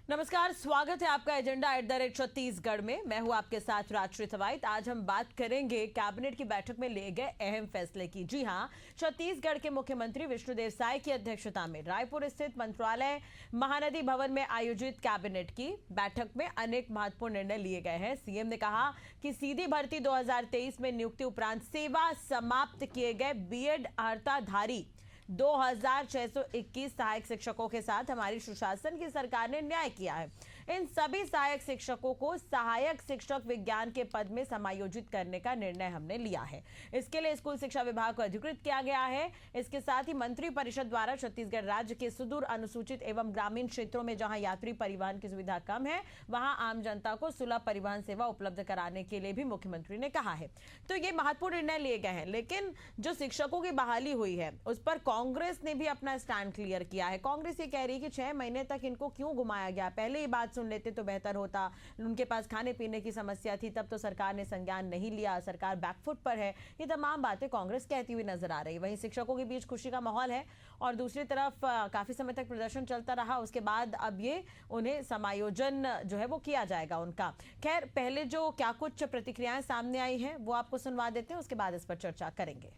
नमस्कार, स्वागत है आपका एजेंडा @छत्तीसगढ़ में। मैं हूं आपके साथ राजश्री थवाइट। आज हम बात करेंगे कैबिनेट की बैठक में लिए गए अहम फैसले की। जी हां, छत्तीसगढ़ के मुख्यमंत्री विष्णुदेव साय की अध्यक्षता में रायपुर स्थित मंत्रालय महानदी भवन में आयोजित कैबिनेट की बैठक में अनेक महत्वपूर्ण निर्णय लिए गए हैं। सीएम ने कहा कि सीधी भर्ती 2023 में नियुक्ति उपरांत सेवा समाप्त किए गए बीएड अर्हताधारी 2621 सहायक शिक्षकों के साथ हमारी सुशासन की सरकार ने न्याय किया है। इन सभी सहायक शिक्षकों को सहायक शिक्षक विज्ञान के पद में समायोजित करने का निर्णय हमने लिया है। इसके लिए स्कूल शिक्षा विभाग को अधिकृत किया गया है। इसके साथ ही मंत्री परिषद द्वारा छत्तीसगढ़ राज्य के सुदूर अनुसूचित एवं ग्रामीण क्षेत्रों में जहां यात्री परिवहन की सुविधा कम है, वहां आम जनता को सुलभ परिवहन सेवा उपलब्ध कराने के लिए भी मुख्यमंत्री ने कहा है। तो ये महत्वपूर्ण निर्णय लिए गए हैं। लेकिन जो शिक्षकों की बहाली हुई है उस पर कांग्रेस ने भी अपना स्टैंड क्लियर किया है। कांग्रेस ये कह रही है कि 6 महीने तक इनको क्यों घुमाया गया, पहले ही बात सुन लेते तो बेहतर होता। उनके पास खाने पीने की समस्या थी, तब तो सरकार ने संज्ञान नहीं लिया, सरकार बैकफुट पर है। ये तमाम बातें कांग्रेस कहती हुई नजर आ रही है। वहीं शिक्षकों के बीच खुशी का माहौल है और दूसरी तरफ काफी समय तक प्रदर्शन चलता रहा, उसके बाद अब ये उन्हें समायोजन जो है वो किया जाएगा उनका। खैर, पहले जो क्या कुछ प्रतिक्रियाएं सामने आई हैं वो आपको सुनवा देते हैं, उसके बाद इस पर चर्चा करेंगे।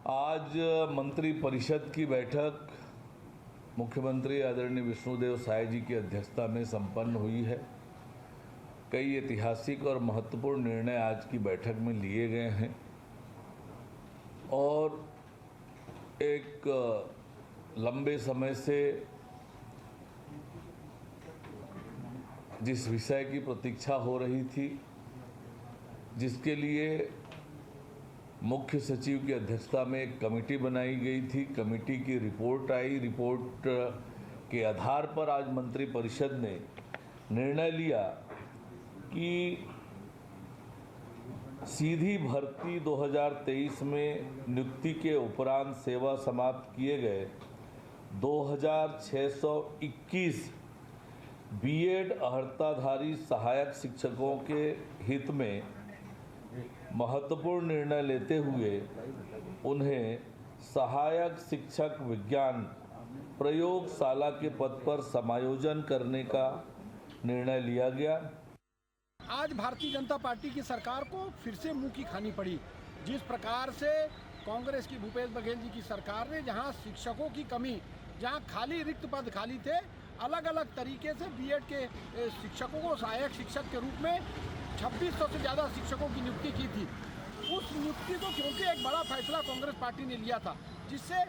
आज मंत्री परिषद की बैठक मुख्यमंत्री आदरणीय विष्णुदेव साय जी की अध्यक्षता में संपन्न हुई है। कई ऐतिहासिक और महत्वपूर्ण निर्णय आज की बैठक में लिए गए हैं और एक लंबे समय से जिस विषय की प्रतीक्षा हो रही थी, जिसके लिए मुख्य सचिव की अध्यक्षता में एक कमेटी बनाई गई थी, कमेटी की रिपोर्ट आई। रिपोर्ट के आधार पर आज मंत्री परिषद ने निर्णय लिया कि सीधी भर्ती 2023 में नियुक्ति के उपरांत सेवा समाप्त किए गए 2621 बीएड अर्हताधारी सहायक शिक्षकों के हित में महत्वपूर्ण निर्णय लेते हुए उन्हें सहायक शिक्षक विज्ञान प्रयोगशाला के पद पर समायोजन करने का निर्णय लिया गया। आज भारतीय जनता पार्टी की सरकार को फिर से मुंह की खानी पड़ी। जिस प्रकार से कांग्रेस की भूपेश बघेल जी की सरकार ने जहां शिक्षकों की कमी, जहां खाली रिक्त पद खाली थे, अलग अलग तरीके से बीएड के शिक्षकों को सहायक शिक्षक के रूप में 2600 से ज़्यादा शिक्षकों की नियुक्ति की थी। उस नियुक्ति को क्योंकि एक बड़ा फैसला कांग्रेस पार्टी ने लिया था, जिससे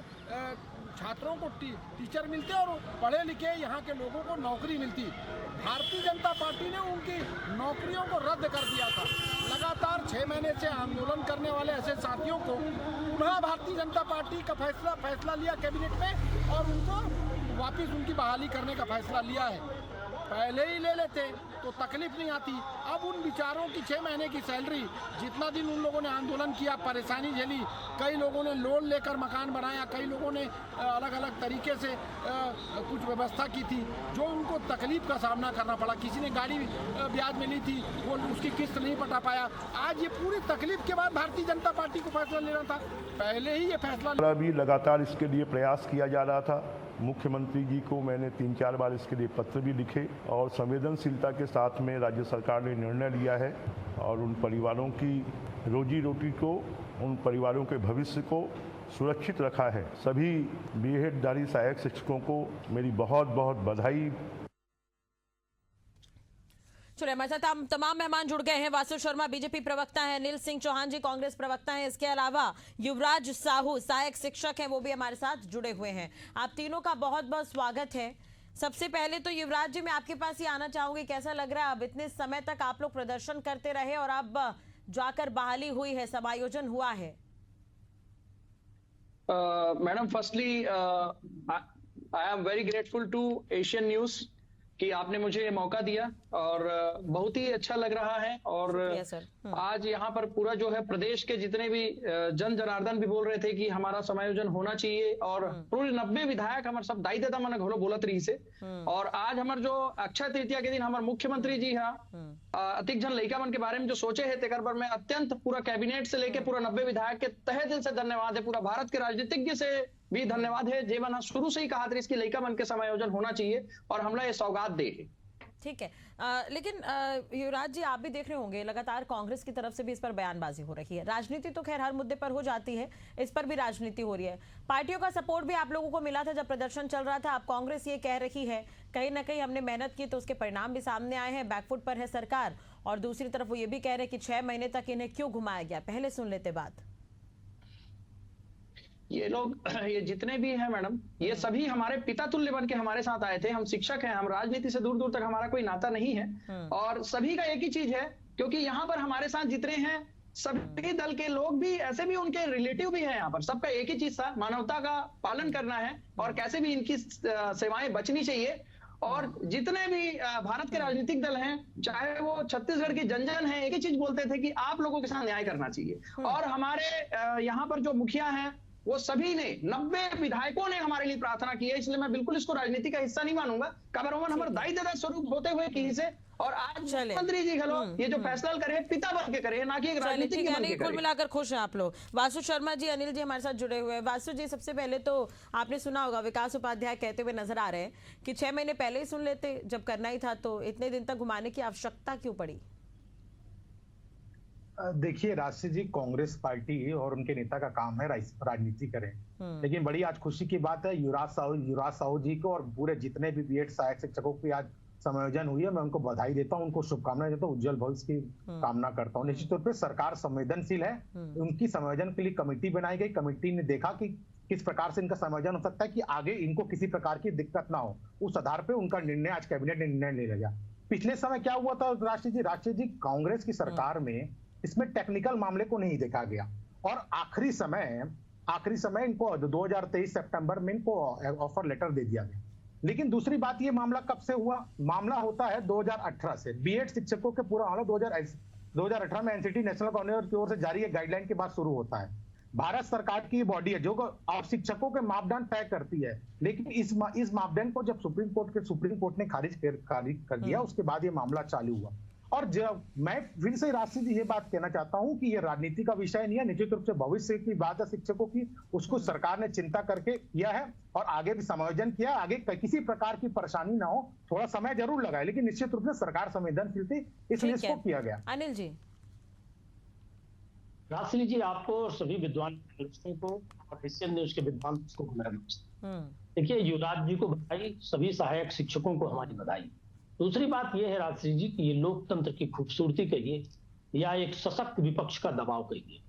छात्रों को टीचर मिलते और पढ़े लिखे यहाँ के लोगों को नौकरी मिलती। भारतीय जनता पार्टी ने उनकी नौकरियों को रद्द कर दिया था। लगातार 6 महीने से आंदोलन करने वाले ऐसे साथियों को पुनः भारतीय जनता पार्टी का फैसला लिया कैबिनेट में और उनको वापस उनकी बहाली करने का फैसला लिया है। पहले ही ले लेते तो तकलीफ नहीं आती। अब उन बेचारों की 6 महीने की सैलरी, जितना दिन उन लोगों ने आंदोलन किया, परेशानी झेली, कई लोगों ने लोन लेकर मकान बनाया, कई लोगों ने अलग अलग तरीके से कुछ व्यवस्था की थी, जो उनको तकलीफ का सामना करना पड़ा। किसी ने गाड़ी ब्याज में ली थी, वो उसकी किस्त नहीं पटा पाया। आज ये पूरी तकलीफ के बाद भारतीय जनता पार्टी को फैसला लेना था, पहले ही ये फैसला भी लगातार इसके लिए प्रयास किया जा रहा था। मुख्यमंत्री जी को मैंने 3-4 बार इसके लिए पत्र भी लिखे और संवेदनशीलता के साथ में राज्य सरकार ने निर्णय लिया है और उन परिवारों की रोजी रोटी को, उन परिवारों के भविष्य को सुरक्षित रखा है। सभी बीएडधारी सहायक शिक्षकों को मेरी बहुत बहुत बधाई। चलिए, हमारे साथ तमाम मेहमान जुड़ गए हैं। वासु शर्मा बीजेपी प्रवक्ता हैं, अनिल सिंह चौहान जी कांग्रेस प्रवक्ता हैं, इसके अलावा युवराज साहू सहायक शिक्षक हैं, वो भी हमारे साथ जुड़े हुए हैं। आप तीनों का बहुत बहुत स्वागत है। सबसे पहले तो युवराज जी, मैं आपके पास ही आना चाहूंगी, कैसा लग रहा है? अब इतने समय तक आप लोग प्रदर्शन करते रहे और अब जाकर बहाली हुई है, समायोजन हुआ है। Madam, firstly I am very grateful to Asian news कि आपने मुझे मौका दिया और बहुत ही अच्छा लग रहा है। और आज यहाँ पर पूरा जो है प्रदेश के जितने भी जन जनार्दन भी बोल रहे थे कि हमारा समायोजन होना चाहिए और पूरे 90 विधायक हमारे सब दाई देता मन घोलो बोलत रही से। और आज हमारे जो अक्षय तृतीया के दिन हमारे मुख्यमंत्री जी अतिक जन लड़का मन के बारे में जो सोचे है, तेकर पर मैं अत्यंत पूरा कैबिनेट से लेके पूरा 90 विधायक के तहे दिल से धन्यवाद है। पूरा भारत के राजनीतिज्ञ से भी धन्यवाद है। जेवन शुरू से ही कहा था इसकी लड़का मन के समायोजन होना चाहिए और हमला ये सौगात दे है। ठीक है, लेकिन युवराज जी, आप भी देख रहे होंगे लगातार कांग्रेस की तरफ से भी इस पर बयानबाजी हो रही है। राजनीति तो खैर हर मुद्दे पर हो जाती है, इस पर भी राजनीति हो रही है। पार्टियों का सपोर्ट भी आप लोगों को मिला था जब प्रदर्शन चल रहा था। अब कांग्रेस ये कह रही है कहीं ना कहीं हमने मेहनत की तो उसके परिणाम भी सामने आए हैं, बैकफुट पर है सरकार। और दूसरी तरफ वो ये भी कह रहे हैं कि 6 महीने तक इन्हें क्यों घुमाया गया। पहले सुन लेते बात। ये लोग, ये जितने भी हैं मैडम, ये सभी हमारे पिता तुल्य बन के हमारे साथ आए थे। हम शिक्षक हैं, हम राजनीति से दूर दूर तक हमारा कोई नाता नहीं है। और सभी का एक ही चीज है, क्योंकि यहाँ पर हमारे साथ जितने हैं सभी दल के लोग भी, ऐसे भी उनके रिलेटिव भी हैं यहाँ पर, सबका एक ही चीज था, मानवता का पालन करना है और कैसे भी इनकी सेवाएं बचनी चाहिए। और जितने भी भारत के राजनीतिक दल हैं, चाहे वो छत्तीसगढ़ की जन जन है, एक ही चीज बोलते थे कि आप लोगों के साथ न्याय करना चाहिए। और हमारे यहाँ पर जो मुखिया हैं वो सभी ने, 90 विधायकों ने हमारे लिए प्रार्थना की है। इसलिए मैं बिल्कुल इसको राजनीति का हिस्सा नहीं मानूंगा। कबरवन हमारे दायित्व स्वरूप होते हुए किसी से, और आज मंत्री जी खलो ये जो फैसला करे पिता बन के करे, ना कि एक राजनीतिक बन के करे। कुल मिलाकर खुश हैं आप लोग। वासु शर्मा जी, अनिल जी हमारे साथ जुड़े हुए हैं। वासु जी, सबसे पहले तो आपने सुना होगा विकास उपाध्याय कहते हुए नजर आ रहे हैं कि 6 महीने पहले ही सुन लेते, जब करना ही था तो इतने दिन तक घुमाने की आवश्यकता क्यों पड़ी? देखिए राष्ट्रीय जी, कांग्रेस पार्टी और उनके नेता का काम है राजनीति करें, लेकिन बड़ी आज खुशी की बात है युवराज साहू जी को और पूरे जितने भी बीएड सहायक शिक्षकों की आज समायोजन हुई है। मैं उनको बधाई देता हूं, उनको शुभकामनाएं देता हूं, उज्जवल भविष्य की कामना करता हूं। निश्चित तौर पे सरकार संवेदनशील है, उनकी समायोजन के लिए कमेटी बनाई गई। कमेटी ने देखा कि किस प्रकार से इनका समायोजन हो सकता है कि आगे इनको किसी प्रकार की दिक्कत ना हो। उस आधार पर उनका निर्णय आज कैबिनेट ने निर्णय ले लिया। पिछले समय क्या हुआ था राष्ट्रीय जी, कांग्रेस की सरकार में इसमें टेक्निकल मामले को नहीं देखा गया और आखिरी समय इनको 2023 सितंबर में इनको ऑफर लेटर दे दिया गया। लेकिन दूसरी बात, ये मामला कब से हुआ? मामला होता है 2018 से। बीएड शिक्षकों के पूरा मामला 2018 में एनसीटी नेशनल काउंसिल की ओर से जारी एक गाइडलाइन के बाद शुरू होता है। भारत सरकार की बॉडी है जो और शिक्षकों के मापदंड तय करती है, लेकिन इस मापदंड को जब सुप्रीम कोर्ट ने खारिज कर दिया, उसके बाद ये मामला चालू हुआ। और जब मैं फिर से राष्ट्रीय जी ये बात कहना चाहता हूं कि ये राजनीति का विषय नहीं है, निश्चित रूप से भविष्य की बात है शिक्षकों की, उसको सरकार ने चिंता करके किया है और आगे भी समायोजन किया। आगे किसी प्रकार की परेशानी ना हो, थोड़ा समय जरूर लगा है, लेकिन निश्चित रूप से सरकार संवेदनशील थी, इसलिए इसको किया गया। अनिल जी। राष्ट्रीय जी, आपको और सभी विद्वान को और एशियन न्यूज के विद्वान को देखिए, युवराज जी को बधाई, सभी सहायक शिक्षकों को हमारी बधाई। दूसरी बात यह है राष्ट्रीय जी कि ये लोकतंत्र की खूबसूरती कहिए या एक सशक्त विपक्ष का दबाव कहिए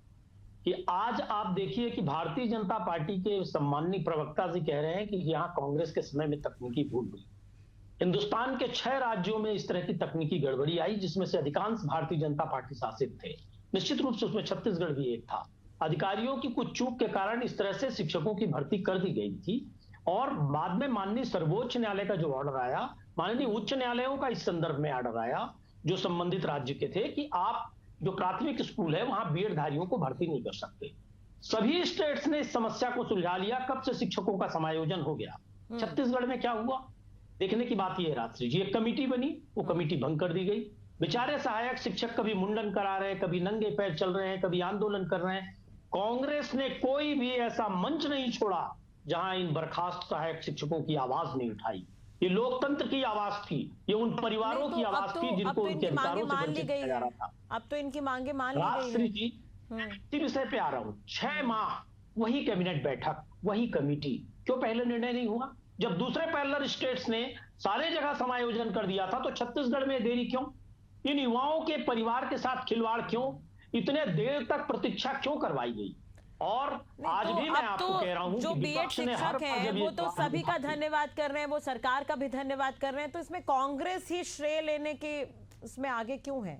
कि आज आप देखिए कि भारतीय जनता पार्टी के सम्माननीय प्रवक्ता जी कह रहे हैं कि यहाँ कांग्रेस के समय में तकनीकी भूल हुई। हिंदुस्तान के 6 राज्यों में इस तरह की तकनीकी गड़बड़ी आई जिसमें से अधिकांश भारतीय जनता पार्टी शासित थे। निश्चित रूप से उसमें छत्तीसगढ़ भी एक था। अधिकारियों की कुछ चूक के कारण इस तरह से शिक्षकों की भर्ती कर दी गई थी और बाद में माननीय सर्वोच्च न्यायालय का जो ऑर्डर आया, माननीय उच्च न्यायालयों का इस संदर्भ में ऑर्डर आया जो संबंधित राज्य के थे कि आप जो प्राथमिक स्कूल है वहां बीएड धारियों को भर्ती नहीं कर सकते। सभी स्टेट्स ने इस समस्या को सुलझा लिया, कब से शिक्षकों का समायोजन हो गया। छत्तीसगढ़ में क्या हुआ देखने की बात यह है रात्रि जी, एक कमेटी बनी, वो कमेटी भंग कर दी गई। बेचारे सहायक शिक्षक कभी मुंडन करा रहे हैं, कभी नंगे पैर चल रहे हैं, कभी आंदोलन कर रहे हैं। कांग्रेस ने कोई भी ऐसा मंच नहीं छोड़ा जहां इन बर्खास्त सहायक शिक्षकों की आवाज नहीं उठाई। ये लोकतंत्र की आवाज थी, ये उन परिवारों की आवाज थी जिनको उनके अधिकारों से वंचित किया जा रहा था। अब तो इनकी मांगे मान ली गई। राष्ट्रीय जी, इसी विषय पे आ रहा हूं। 6 माह वही कैबिनेट बैठक, वही कमेटी, क्यों पहले निर्णय नहीं हुआ? जब दूसरे पैरेलल स्टेट्स ने सारे जगह समायोजन कर दिया था तो छत्तीसगढ़ में देरी क्यों? इन युवाओं के परिवार के साथ खिलवाड़ क्यों? इतने देर तक प्रतीक्षा क्यों करवाई गई? और आज भी मैं आपको कह रहा हूं जो बीएड शिक्षक हैं वो तो सभी का धन्यवाद कर रहे हैं, वो सरकार का भी धन्यवाद कर रहे हैं, तो इसमें कांग्रेस ही श्रेय लेने के इसमें आगे क्यों है?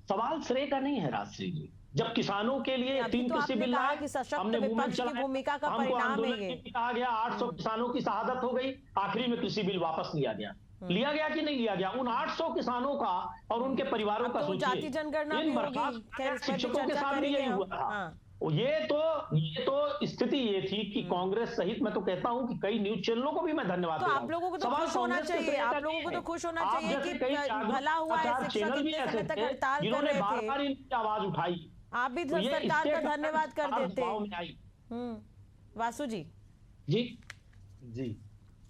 सवाल श्रेय का नहीं है राष्ट्रीय जी। जब किसानों के लिए 3 कृषि बिल लाए, हमने मूवमेंट चलाया, भूमिका का हमको परिणाम आंदोलन है ये। कहा गया, 800 किसानों की शहादत हो गई, आखिरी में कृषि बिल वापस लिया गया। लिया गया कि नहीं लिया गया? उन 800 किसानों का और उनके परिवारों का तो जाति जनगणना भी होगी, शिक्षकों के साथ भी यही हुआ था। ये तो स्थिति ये थी कि कांग्रेस सहित मैं तो कहता हूं कि कई न्यूज चैनलों को भी मैं धन्यवाद तो देता हूं। आप लोगों को तो खुश होना चाहिए, आप लोगों को तो खुश होना चाहिए कि भला हुआ है शिक्षक इतने समय तक हड़ताल कर रहे थे, बार इनकी आवाज उठाई, आप भी सरकार का धन्यवाद कर देते। वासु जी। जी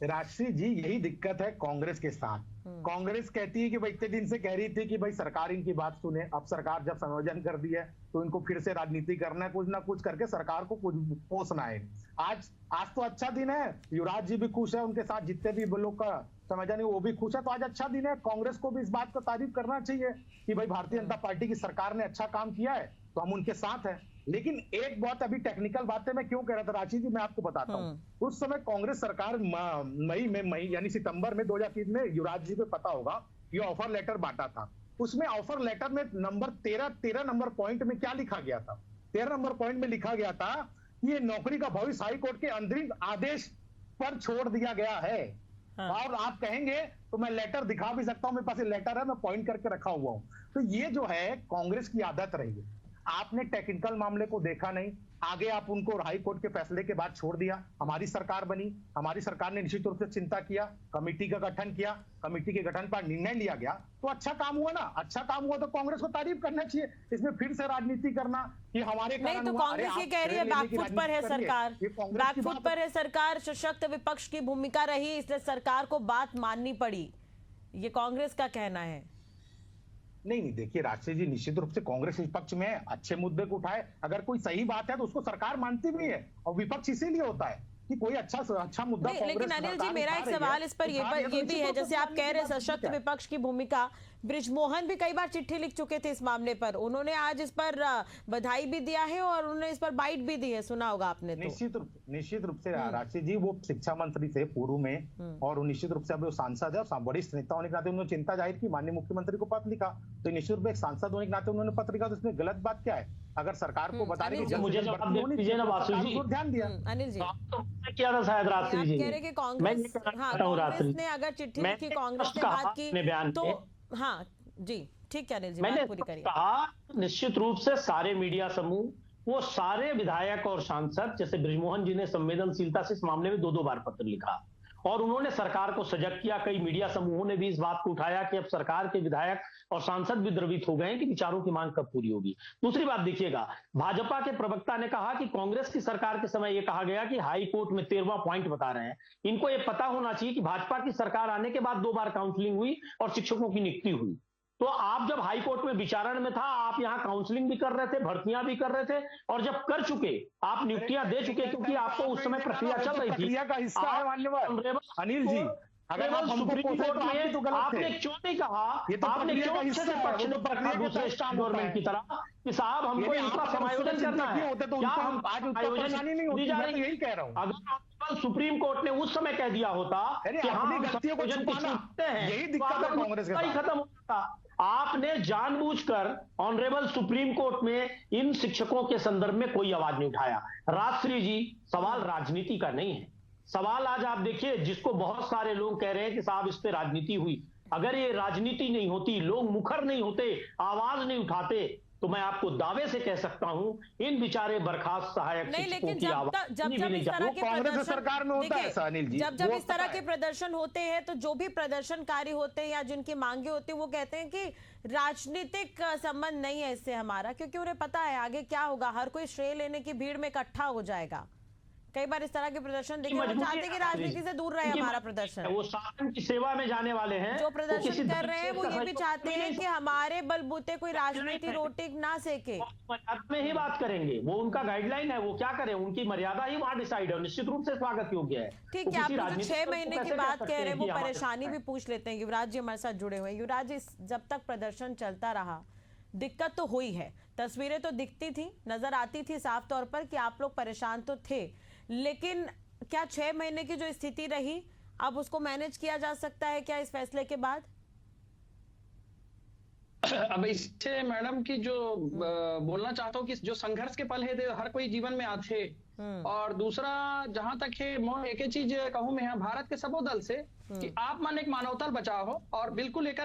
राष्ट्रीय जी, यही दिक्कत है कांग्रेस के साथ। कांग्रेस कहती है कि भाई इतने दिन से कह रही थी कि भाई सरकार इनकी बात सुने, अब सरकार जब समायोजन कर दी है तो इनको फिर से राजनीति करना है, कुछ ना कुछ करके सरकार को कुछ पोसना है। आज तो अच्छा दिन है, युवराज जी भी खुश है, उनके साथ जितने भी लोग का समायोजन है वो भी खुश है, तो आज अच्छा दिन है। कांग्रेस को भी इस बात का तारीफ करना चाहिए कि भाई भारतीय जनता पार्टी की सरकार ने अच्छा काम किया है, तो हम उनके साथ हैं। लेकिन एक बात अभी टेक्निकल बात है, मैं क्यों कह रहा था रांची जी, मैं आपको बताता हूँ। उस समय कांग्रेस सरकार मई यानी सितंबर में 2003 में युवराज जी को पता होगा, ये ऑफर लेटर बांटा था। उसमें ऑफर लेटर में नंबर 13 नंबर पॉइंट में क्या लिखा गया था? 13 नंबर पॉइंट में लिखा गया था कि ये नौकरी का भविष्य हाईकोर्ट के अंतरिम आदेश पर छोड़ दिया गया है। और आप कहेंगे तो मैं लेटर दिखा भी सकता हूं, मेरे पास ये लेटर है, मैं पॉइंट करके रखा हुआ हूं। तो ये जो है कांग्रेस की आदत रही है, आपने टेक्निकल मामले को देखा नहीं, आगे आप उनको हाई कोर्ट के फैसले के बाद छोड़ दिया। हमारी सरकार बनी, हमारी सरकार ने निश्चित रूप से चिंता किया, कमेटी का गठन किया, कमेटी के गठन पर निर्णय लिया गया, तो अच्छा काम हुआ ना। अच्छा काम हुआ तो कांग्रेस को तारीफ करना चाहिए। इसमें फिर से राजनीति करना कि हमारे नहीं, तो कांग्रेस ये कह रही है बैकफुट पर है सरकार, बैकफुट पर है सरकार, सशक्त विपक्ष की भूमिका रही, इसलिए सरकार को बात माननी पड़ी, ये कांग्रेस का कहना है। नहीं, देखिए राष्ट्रीय जी, निश्चित रूप से कांग्रेस विपक्ष में अच्छे मुद्दे को उठाए, अगर कोई सही बात है तो उसको सरकार मानती भी है, और विपक्ष इसीलिए होता है कि कोई अच्छा मुद्दा। लेकिन अनिल जी, मेरा एक सवाल इस पर ये भी है, जैसे आप कह रहे हैं सशक्त विपक्ष की भूमिका, बृजमोहन भी कई बार चिट्ठी लिख चुके थे इस मामले पर, उन्होंने आज इस पर बधाई भी दिया है और उन्होंने इस पर बाइट भी दी है, सुना होगा आपने तो। निश्चित रूप से राष्ट्रीय जी, वो शिक्षा मंत्री थे पूर्व में, और निश्चित रूप से अभी वो सांसद है, और वरिष्ठ नेता होने के नाते उन्होंने चिंता जाहिर की, माननीय मुख्यमंत्री को पत्र लिखा, तो निश्चित रूप से एक सांसद होने के नाते उन्होंने पत्र लिखा, तो इसमें गलत बात क्या है? अगर सरकार को बता रही मुझे ध्यान दिया। अनिल जी क्या था शायद राष्ट्रीय जी, कह रहे कि कांग्रेस ने अगर चिट्ठी लिखी, कांग्रेस ने बात की, तो हाँ जी ठीक है अनिल जी, मैंने पूरी करिए। कहा निश्चित रूप से सारे मीडिया समूह, वो सारे विधायक और सांसद, जैसे बृजमोहन जी ने संवेदनशीलता से इस मामले में 2 बार पत्र लिखा और उन्होंने सरकार को सजग किया। कई मीडिया समूहों ने भी इस बात को उठाया कि अब सरकार के विधायक और सांसद भी द्रवित हो गए हैं कि विचारों की मांग कब पूरी होगी। दूसरी बात देखिएगा, भाजपा के प्रवक्ता ने कहा कि कांग्रेस की सरकार के समय यह कहा गया कि हाई कोर्ट में 13वां पॉइंट बता रहे हैं। इनको यह पता होना चाहिए कि भाजपा की सरकार आने के बाद 2 बार काउंसलिंग हुई और शिक्षकों की नियुक्ति हुई। तो आप जब हाई कोर्ट में विचारण में था, आप यहां काउंसलिंग भी कर रहे थे, भर्तियां भी कर रहे थे, और जब कर चुके आप नियुक्तियां दे चुके, क्योंकि आपको उस समय प्रक्रिया चल रही थी का हिस्सा है माननीय अनिल जी। अगर आप सुप्रीम कोर्ट में तो आपने क्यों नहीं कहा, आपने क्यों अच्छे से पक्ष ने रखा दूसरे स्टेट गवर्नमेंट की तरह कि साहब हमको इनका समायोजन करना है, क्या हम आयोजन दी जा रही? यही कह रहा हूं। अगर सुप्रीम कोर्ट ने उस समय कह दिया होता कि हम गलतियों को छुपाते हैं, यही दिक्कत है कांग्रेस के साथ, खत्म होता। आपने जानबूझकर ऑनरेबल सुप्रीम कोर्ट में इन शिक्षकों के संदर्भ में कोई आवाज नहीं उठाया। राजश्री जी, सवाल राजनीति का नहीं है, सवाल आज आप देखिए, जिसको बहुत सारे लोग कह रहे हैं कि साहब इस पे राजनीति हुई, अगर ये राजनीति नहीं होती, लोग मुखर नहीं होते, आवाज नहीं उठाते, तो मैं आपको दावे से कह सकता हूं इन बेचारे बर्खास्त सहायक शिक्षकों की आवाज जब इस तरह के कांग्रेस सरकार में होता है ऐसा अनिल जी, जब इस तरह के प्रदर्शन होते हैं, तो जो भी प्रदर्शनकारी होते हैं या जिनकी मांगे होती है, वो कहते हैं कि राजनीतिक संबंध नहीं है इससे हमारा, क्योंकि उन्हें पता है आगे क्या होगा, हर कोई श्रेय लेने की भीड़ में इकट्ठा हो जाएगा। कई बार इस तरह के प्रदर्शन देखिए, वो चाहते हैं कि राजनीति से दूर रहे हमारा प्रदर्शन। वो शासन की सेवा में जाने वाले हैं, जो प्रदर्शन कर रहे हैं वो ये भी चाहते हैं कि हमारे बलबूते कोई राजनीति रोटी ना सेके। में ही बात करेंगे, वो उनका गाइडलाइन है, वो क्या करें, उनकी मर्यादा ही वहां डिसाइड है, निश्चित रूप से स्वागत योग्य है। ठीक है, आप जो 6 महीने की बात कह रहे हैं, वो परेशानी भी पूछ लेते हैं। युवराज जी हमारे साथ जुड़े हुए हैं। युवराज जी, जब तक प्रदर्शन चलता रहा, दिक्कत तो हुई है, तस्वीरें तो दिखती थी, नजर आती थी साफ तौर पर कि आप लोग परेशान तो थे, लेकिन क्या 6 महीने की जो स्थिति रही, अब उसको मैनेज किया जा सकता है क्या इस फैसले के बाद? अब इससे मैडम की जो बोलना चाहता हूँ कि जो संघर्ष के पल है हर कोई जीवन में आते, और दूसरा जहां तक है मैं एक चीज कहूँ मैं भारत के सबो दल से कि आप मन एक मानवता बचाव हो, और बिल्कुल एक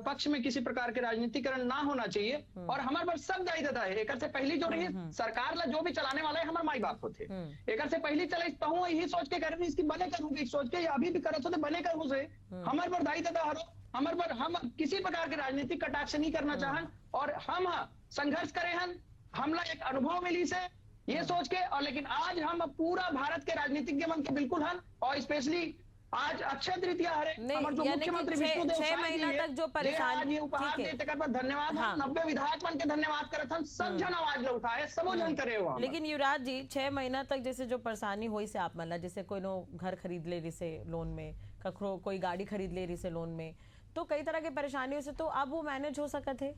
पक्ष में किसी प्रकार के राजनीतिकरण ना होना चाहिए, और हमारे पास सब दायित्व है। एक से पहली जो रही सरकार ला जो भी चलाने वाला है हमारे माई बाप होते, एक से पहली चले तो यही सोच के कर इसकी भले करूंगी, सोच के अभी भी करत हो भले करूँ से हमारे पर दायित्व हरो, हमारे पर हम किसी प्रकार के राजनीतिक कटाक्ष नहीं करना चाहन, और हम संघर्ष करे हन, हमला एक अनुभव मिली से ये सोच के। और लेकिन आज हम पूरा भारत के राजनीतिज्ञ मन के बिल्कुल हन, और स्पेशली आज अक्षय तृतीया हरे हमारे जो मुख्यमंत्री विष्णुदेव साय 6 महीना तक जो परेशानी, आज ये उपहार देते कर धन्यवाद। हाँ। 90 विधायक मन के धन्यवाद करत हन, सब जन आवाज लो उठाए, सबो जन करे वहां। लेकिन युवराज जी 6 महीना तक जैसे जो परेशानी हुई से आप मतलब जैसे कोई नो घर खरीद ले रही से लोन में, कखरो कोई गाड़ी खरीद ले रही से लोन में, तो कई तरह की परेशानियों से तो अब वो मैनेज हो सकत है।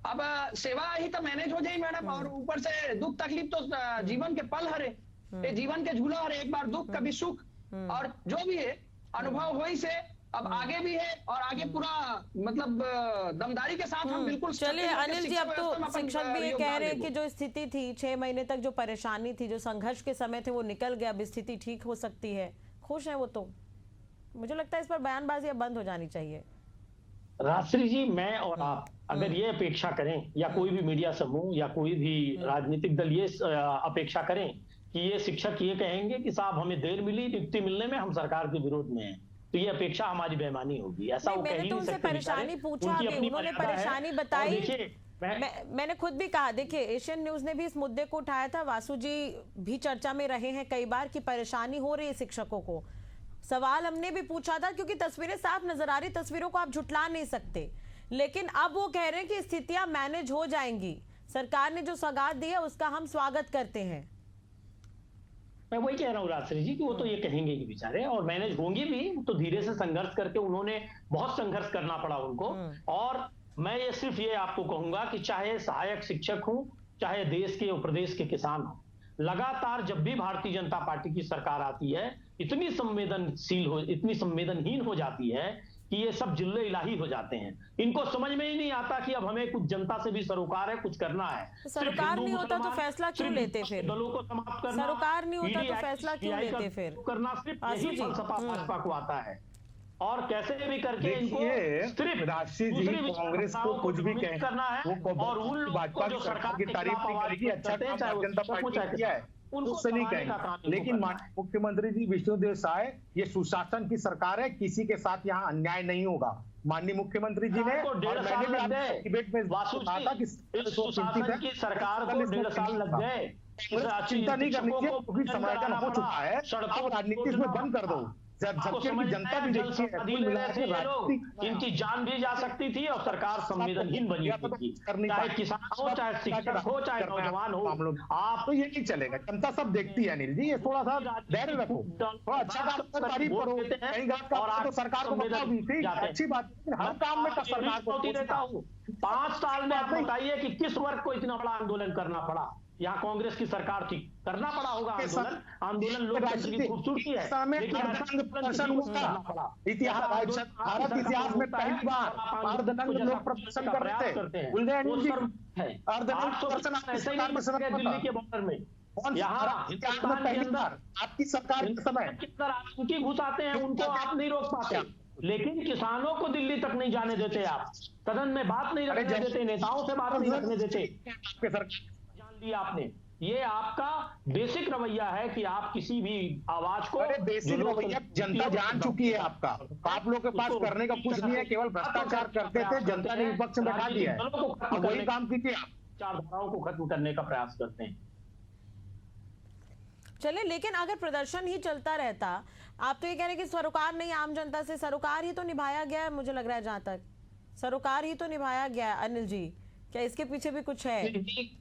अब सेवा ही तो मैनेज हो जाए मैडम, और ऊपर से दुख तकलीफ तो जीवन के पल हरे, ये जीवन के झूला हरे, एक बार दुख कभी सुख, और जो भी है अनुभव हुई से अब आगे भी है, और आगे पूरा मतलब दमदारी के साथ हम बिल्कुल। चलिए अनिल जी, अब तो शिक्षक भी ये कह रहे हैं कि जो स्थिति थी 6 महीने तक, जो परेशानी थी, जो संघर्ष के समय थे, वो निकल गया, अब स्थिति ठीक हो सकती है, खुश है वो। तो मुझे लगता है इस पर बयानबाजी अब बंद हो जानी चाहिए। राजश्री जी, मैं और आप अगर ये अपेक्षा करें, या कोई भी मीडिया समूह या कोई भी राजनीतिक दल ये अपेक्षा करें कि ये शिक्षक ये कहेंगे कि साहब हमें देर मिली, नियुक्ति मिलने में, हम सरकार के विरोध में हैं, तो ये अपेक्षा हमारी बेईमानी होगी। ऐसा वो कह ही नहीं सकते। परेशानी पूछा, उन्होंने परेशानी बताई। मैंने खुद भी कहा, देखिए एशियन न्यूज ने भी इस मुद्दे को उठाया था, वासु जी भी चर्चा में रहे हैं कई बार कि परेशानी हो रही है शिक्षकों को। सवाल हमने भी पूछा था क्योंकि तस्वीरें साफ नजर आ रही, तस्वीरों को आप झुटला नहीं सकते, लेकिन अब वो कह रहे हैं कि स्थितियां मैनेज हो जाएंगी, सरकार ने जो सौगात दी है उसका हम स्वागत करते हैं। मैं वही कह रहा हूँ राजश्री जी कि वो तो ये कहेंगे कि बेचारे, और मैनेज होंगी भी, तो धीरे से संघर्ष करके, उन्होंने बहुत संघर्ष करना पड़ा उनको। और मैं ये सिर्फ ये आपको कहूंगा कि चाहे सहायक शिक्षक हो, चाहे देश के और प्रदेश के किसान हो, लगातार जब भी भारतीय जनता पार्टी की सरकार आती है, इतनी संवेदनहीन हो जाती है कि ये सब जिल्ले इलाही हो जाते हैं। इनको समझ में ही नहीं आता कि अब हमें कुछ जनता से भी सरोकार है, कुछ करना है। सरोकार नहीं होता तो फैसला क्यों लेते फिर? दलों को समाप्त करना, सरोकार नहीं होता तो फैसला क्यों लेते फिर? करना सिर्फ यही सपा भाजपा को आता है, और कैसे भी करके इनको सिर्फ राशि जी कांग्रेस को कुछ भी करना है, और उन भाजपा जो सरकार की तारीफ नहीं करेगी, अच्छा काम जनता पार्टी ने किया है उससे नहीं कहेंगे। लेकिन मुख्यमंत्री जी विष्णुदेव साय, ये सुशासन की सरकार है, किसी के साथ यहाँ अन्याय नहीं होगा। माननीय मुख्यमंत्री जी ने, और मैंने भी डिबेट में कहा था कि सुशासन की सरकार को 1.5 साल लग गए। चिंता नहीं करनी चाहिए, क्योंकि समाधान हो चुका है, अब राजनीति में बंद कर दो। जबकि जनता भी देखती है, इनकी जान भी जा सकती थी और सरकार संवेदनहीन बनी थी, चाहे किसान हो, चाहे शिक्षक हो, चाहे नौजवान हो। आप तो ये नहीं चलेगा, जनता सब देखती है अनिल जी, ये थोड़ा सा धैर्य रखो, थोड़ा अच्छा काम तारीफ करो, कहीं बात तो सरकार को बताओ भी, ठीक अच्छी बात, हर काम में सरकार को देता हूँ। 5 साल में आप बताइए कि किस वर्ग को इतना बड़ा आंदोलन करना पड़ा? यहाँ कांग्रेस की सरकार थी, करना पड़ा होगा आंदोलन लोकतंत्र की खूबसूरती है, भारत इतिहास में पहली बार अर्धनग्न लोग प्रदर्शन कर रहे थे, दिल्ली के बॉर्डर में, यहाँ पहली बार आपकी सरकार के समय आतंकी घुस आते हैं, उनको आप नहीं रोक पाते, लेकिन किसानों को दिल्ली तक नहीं जाने देते आप, सदन में बात नहीं रखने देते, नेताओं से बात नहीं रखने देते। लिया आपने, ये आपका बेसिक रवैया है कि आप किसी भी आवाज को, बेसिक रवैया जनता जान चुकी है आपका, आप लोग के पास करने का कुछ नहीं है, केवल भ्रष्टाचार करते थे, जनता ने विपक्ष में बैठा दिया है, अब वही काम कीजिए आप, विचारधाराओं को खत्म करने का प्रयास करते हैं। चलिए, लेकिन अगर प्रदर्शन ही चलता रहता, आप तो ये कह रहे हैं कि सरोकार नहीं, आम जनता से सरोकार ही तो निभाया गया है, मुझे लग रहा है जहां तक सरोकार ही तो निभाया गया है। अनिल जी, क्या इसके पीछे भी कुछ है?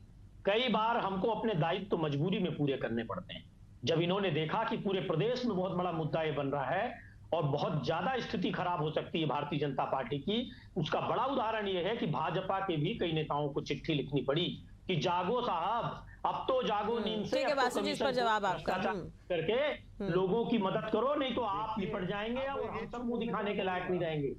कई बार हमको अपने दायित्व तो मजबूरी में पूरे करने पड़ते हैं। जब इन्होंने देखा कि पूरे प्रदेश में बहुत बड़ा मुद्दा ये बन रहा है और बहुत ज्यादा स्थिति खराब हो सकती है भारतीय जनता पार्टी की, उसका बड़ा उदाहरण ये है कि भाजपा के भी कई नेताओं को चिट्ठी लिखनी पड़ी कि जागो साहब, अब तो जागो नींद से, इस पर जवाब आपका करके लोगों की मदद करो, नहीं तो आप निपट जाएंगे और हम सब मुंह दिखाने के लायक नहीं रहेंगे।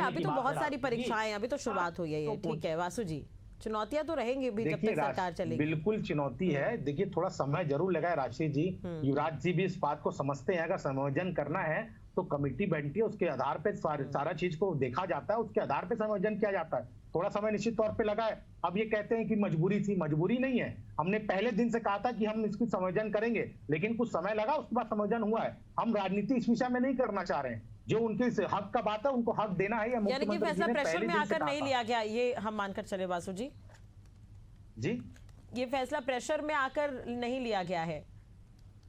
अभी तो बहुत सारी परीक्षाएं, अभी तो शुरुआत हुई है, ठीक है वासु जी, चुनौतियां तो रहेंगी भी जब तक सरकार चलेगी। बिल्कुल चुनौती है, देखिए थोड़ा समय जरूर लगा है। राशि जी, युवराज जी भी इस बात को समझते हैं, अगर समायोजन करना है तो कमेटी बनती है, उसके आधार पे सारा चीज को देखा जाता है, उसके आधार पे समायोजन किया जाता है। थोड़ा समय निश्चित तौर पे लगा है। अब ये कहते हैं कि मजबूरी थी, मजबूरी नहीं है, हमने पहले दिन से कहा था कि हम इसकी समायोजन करेंगे, लेकिन कुछ समय लगा, उसके बाद समायोजन हुआ है। हम राजनीति इस विषय में नहीं करना चाह रहे हैं, जो उनके हक का बात है उनको हक देना है। यानी कि फैसला प्रेशर में आकर नहीं लिया गया, ये हम मानकर चले वासु जी? जी, ये फैसला प्रेशर में आकर नहीं लिया गया है?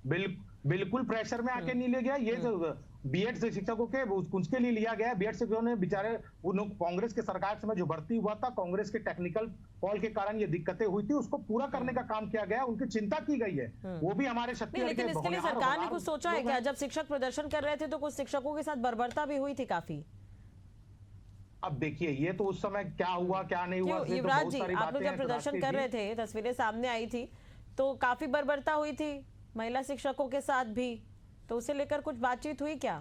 बिल्कुल प्रेशर में आके नहीं लिया गया। ये जो बीएड से शिक्षकों के उसके लिए लिया गया। बीएड शिक्षकों ने बेचारे कांग्रेस के सरकार समय जो भर्ती हुआ था, कांग्रेस के टेक्निकल फॉल के कारण ये दिक्कतें हुई थी, उसको पूरा करने का काम किया गया, उनकी चिंता की गई है। वो भी हमारे नहीं, लेकिन इसके लिए सरकार ने कुछ सोचा है क्या? जब शिक्षक प्रदर्शन कर रहे थे तो कुछ शिक्षकों के साथ बर्बरता भी हुई थी काफी। अब देखिए, ये तो उस समय क्या हुआ क्या नहीं हुआ, युवराज जी, आप लोग जब प्रदर्शन कर रहे थे, तस्वीरें सामने आई थी, तो काफी बर्बरता हुई थी महिला शिक्षकों के साथ भी, तो उसे लेकर कुछ बातचीत हुई क्या?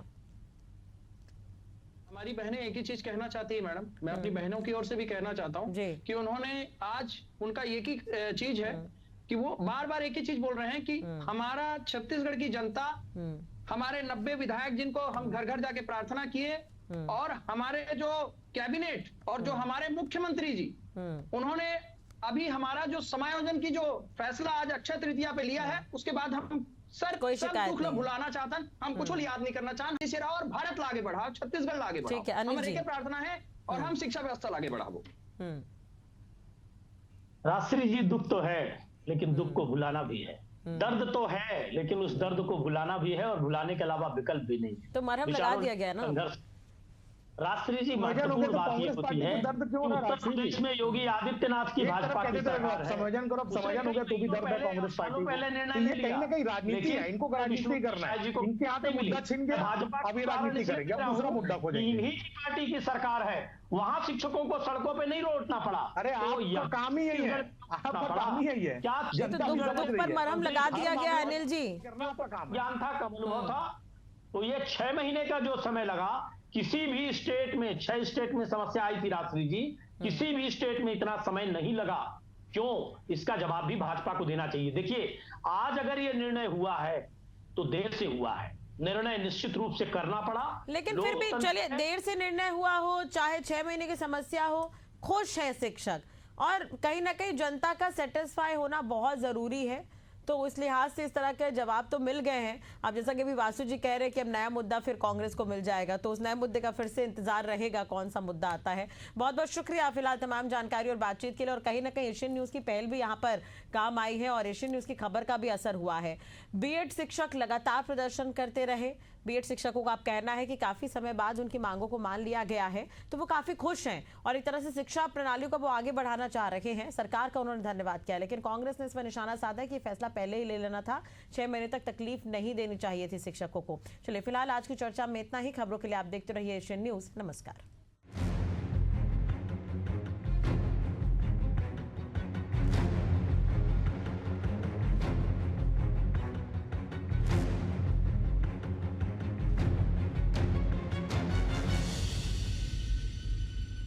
हमारी बहनें एक ही चीज कहना चाहती है मैडम, मैं अपनी बहनों की ओर से भी कहना चाहता हूँ कि उन्होंने आज उनका एक ही चीज है कि वो बार बार एक ही चीज बोल रहे हैं कि हमारा छत्तीसगढ़ की जनता, हमारे 90 विधायक जिनको हम घर घर जाके प्रार्थना किए, और हमारे जो कैबिनेट और जो हमारे मुख्यमंत्री जी, उन्होंने अभी हमारा जो समायोजन की जो फैसला आज अक्षय तृतीया पे लिया है, उसके बाद हम कोई शिकायत दुख भुलाना चाहता, हम कुछ याद नहीं करना चाहते, और भारत लागे बढ़ा, छत्तीसगढ़ लागे बढ़ा, ठीक है, अनिल जी, प्रार्थना है, और हम शिक्षा व्यवस्था लागे बढ़ावो। राजश्री जी, दुख तो है लेकिन दुख को भुलाना भी है, दर्द तो है लेकिन उस दर्द को भुलाना भी है, और भुलाने के अलावा विकल्प भी नहीं। तो मरहम लगा दिया गया ना। राजश्री जी, महत्वपूर्ण बात ये होती है उत्तर प्रदेश में योगी आदित्यनाथ की भाजपा की सरकार है। समायोजन करो, समायोजन हो गया तो भी दर्द है कांग्रेस पार्टी पहले को। निर्णय ये कहीं ना कहीं राजनीति है, इनको राजनीति करना है, इनके हाथ में मुद्दा छिन गया, भाजपा अभी राजनीति करेंगे, अब दूसरा मुद्दा खोजेंगे। इन्हीं की पार्टी की सरकार है, वहां शिक्षकों को सड़कों पे नहीं लौटना पड़ा। अरे आपका काम ही यही है, आपका काम ही यही है। क्या दुख पर मरहम लगा दिया गया अनिल जी? ज्ञान था, कब अनुभव था? तो ये 6 महीने का जो समय लगा, किसी भी स्टेट में 6 स्टेट में समस्या आई थी राजश्री जी, किसी भी स्टेट में इतना समय नहीं लगा। क्यों? इसका जवाब भी भाजपा को देना चाहिए। देखिए, आज अगर ये निर्णय हुआ है तो देर से हुआ है, निर्णय निश्चित रूप से करना पड़ा, लेकिन फिर भी चलिए, देर से निर्णय हुआ हो चाहे 6 महीने की समस्या हो, खुश है शिक्षक, और कहीं ना कहीं जनता का सेटिस्फाई होना बहुत जरूरी है। तो उस लिहाज से इस तरह के जवाब तो मिल गए हैं। अब जैसा कि अभी वासु जी कह रहे हैं कि अब नया मुद्दा फिर कांग्रेस को मिल जाएगा, तो उस नए मुद्दे का फिर से इंतजार रहेगा कौन सा मुद्दा आता है। बहुत बहुत शुक्रिया फिलहाल तमाम जानकारी और बातचीत के लिए। और कहीं ना कहीं एशियन न्यूज की पहल भी यहाँ पर काम आई है और एशियन न्यूज की खबर का भी असर हुआ है। बीएड शिक्षक लगातार प्रदर्शन करते रहे। बीएड शिक्षकों का आप कहना है कि काफी समय बाद उनकी मांगों को मान लिया गया है, तो वो काफी खुश हैं और एक तरह से शिक्षा प्रणाली को वो आगे बढ़ाना चाह रहे हैं। सरकार का उन्होंने धन्यवाद किया, लेकिन कांग्रेस ने इस पर निशाना साधा कि फैसला पहले ही ले लेना था, 6 महीने तक तकलीफ नहीं देनी चाहिए थी शिक्षकों को। चलिए फिलहाल आज की चर्चा में इतना ही। खबरों के लिए आप देखते रहिए एशियन न्यूज। नमस्कार।